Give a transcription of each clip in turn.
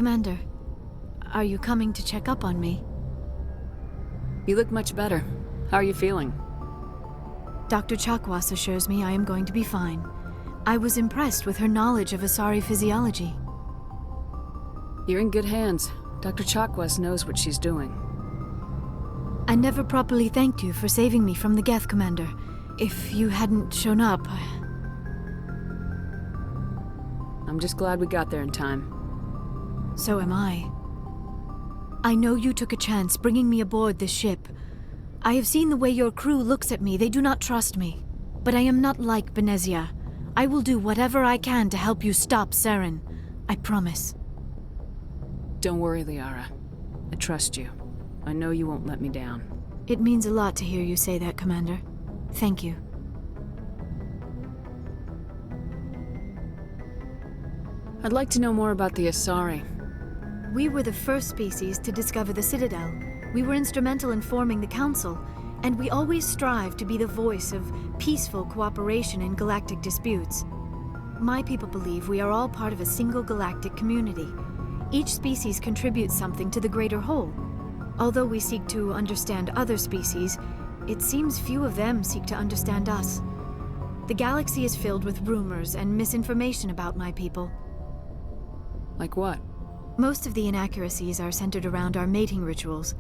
Commander, are you coming to check up on me? You look much better. How are you feeling? Dr. Chakwas assures me I am going to be fine. I was impressed with her knowledge of Asari physiology. You're in good hands. Dr. Chakwas knows what she's doing. I never properly thanked you for saving me from the Geth, Commander. If you hadn't shown up... I'm just glad we got there in time. So am I. I know you took a chance bringing me aboard this ship. I have seen the way your crew looks at me. They do not trust me. But I am not like Benezia. I will do whatever I can to help you stop Saren. I promise. Don't worry, Liara. I trust you. I know you won't let me down. It means a lot to hear you say that, Commander. Thank you. I'd like to know more about the Asari. We were the first species to discover the Citadel. We were instrumental in forming the Council, and we always strive to be the voice of peaceful cooperation in galactic disputes. My people believe we are all part of a single galactic community. Each species contributes something to the greater whole. Although we seek to understand other species, it seems few of them seek to understand us. The galaxy is filled with rumors and misinformation about my people. Like what? Most of the inaccuracies are centered around our mating rituals.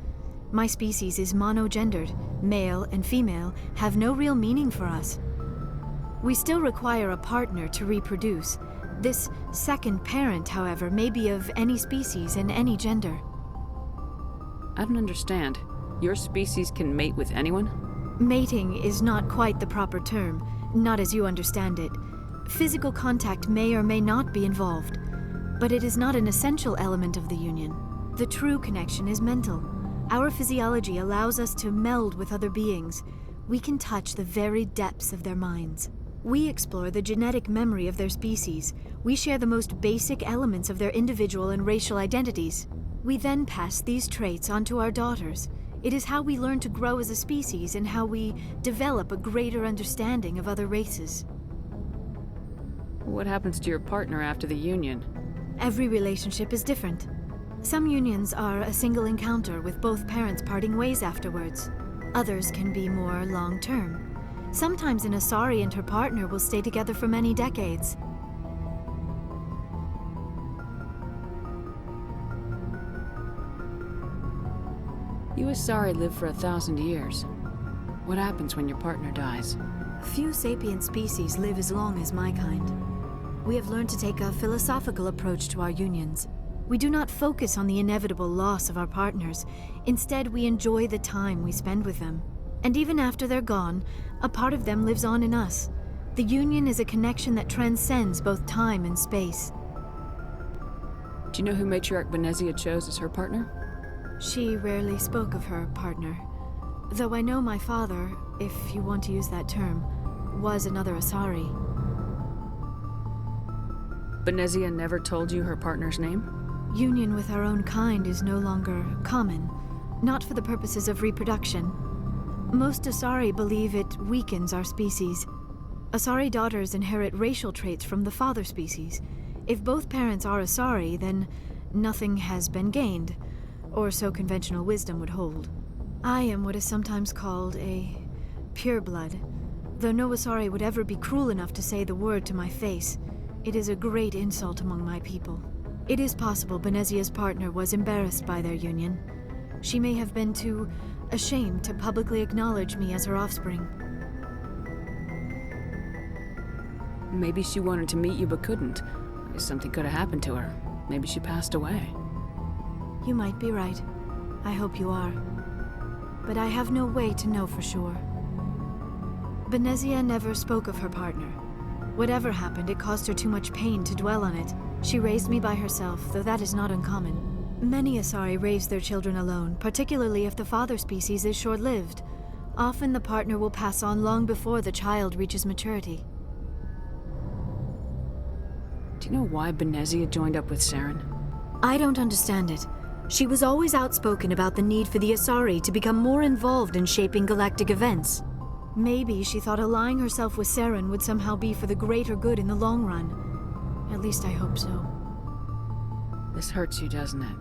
My species is monogendered. Male and female have no real meaning for us. We still require a partner to reproduce. This second parent, however, may be of any species and any gender. I don't understand. Your species can mate with anyone? Mating is not quite the proper term, not as you understand it. Physical contact may or may not be involved, but it is not an essential element of the union. The true connection is mental. Our physiology allows us to meld with other beings. We can touch the very depths of their minds. We explore the genetic memory of their species. We share the most basic elements of their individual and racial identities. We then pass these traits on to our daughters. It is how we learn to grow as a species and how we develop a greater understanding of other races. What happens to your partner after the union? Every relationship is different. Some unions are a single encounter with both parents parting ways afterwards. Others can be more long-term. Sometimes an Asari and her partner will stay together for many decades. You Asari live for 1,000 years. What happens when your partner dies? Few sapient species live as long as my kind. We have learned to take a philosophical approach to our unions. We do not focus on the inevitable loss of our partners. Instead, we enjoy the time we spend with them. And even after they're gone, a part of them lives on in us. The union is a connection that transcends both time and space. Do you know who Matriarch Benezia chose as her partner? She rarely spoke of her partner. Though I know my father, if you want to use that term, was another Asari. Benezia never told you her partner's name? Union with our own kind is no longer common, not for the purposes of reproduction. Most Asari believe it weakens our species. Asari daughters inherit racial traits from the father species. If both parents are Asari, then nothing has been gained, or so conventional wisdom would hold. I am what is sometimes called a pureblood, though no Asari would ever be cruel enough to say the word to my face. It is a great insult among my people. It is possible Benezia's partner was embarrassed by their union. She may have been too ashamed to publicly acknowledge me as her offspring. Maybe she wanted to meet you but couldn't. Something could have happened to her. Maybe she passed away. You might be right. I hope you are. But I have no way to know for sure. Benezia never spoke of her partner. Whatever happened, it caused her too much pain to dwell on it. She raised me by herself, though that is not uncommon. Many Asari raise their children alone, particularly if the father species is short-lived. Often the partner will pass on long before the child reaches maturity. Do you know why Benezia joined up with Saren? I don't understand it. She was always outspoken about the need for the Asari to become more involved in shaping galactic events. Maybe she thought allying herself with Saren would somehow be for the greater good in the long run. At least I hope so. This hurts you, doesn't it?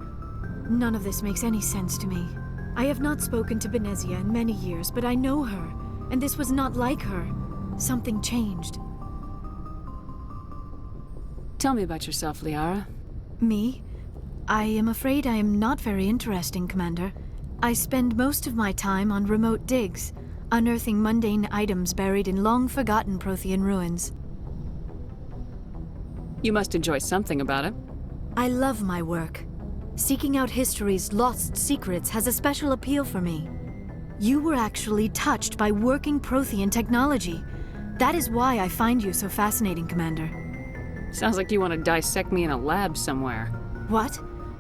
None of this makes any sense to me. I have not spoken to Benezia in many years, but I know her, and this was not like her. Something changed. Tell me about yourself, Liara. Me? I am afraid I am not very interesting, Commander. I spend most of my time on remote digs, unearthing mundane items buried in long-forgotten Prothean ruins. You must enjoy something about it. I love my work. Seeking out history's lost secrets has a special appeal for me. You were actually touched by working Prothean technology. That is why I find you so fascinating, Commander. Sounds like you want to dissect me in a lab somewhere. What?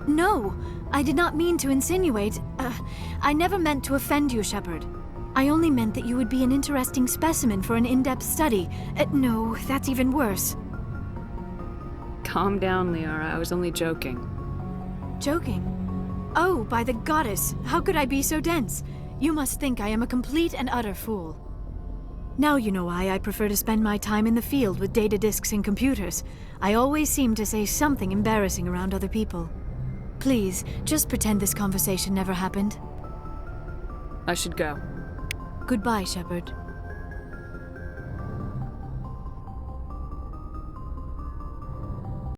No, I did not mean to insinuate. I never meant to offend you, Shepard. I only meant that you would be an interesting specimen for an in-depth study. No, that's even worse. Calm down, Liara. I was only joking. Joking? Oh, by the goddess, how could I be so dense? You must think I am a complete and utter fool. Now you know why I prefer to spend my time in the field with data disks and computers. I always seem to say something embarrassing around other people. Please, just pretend this conversation never happened. I should go. Goodbye, Shepard.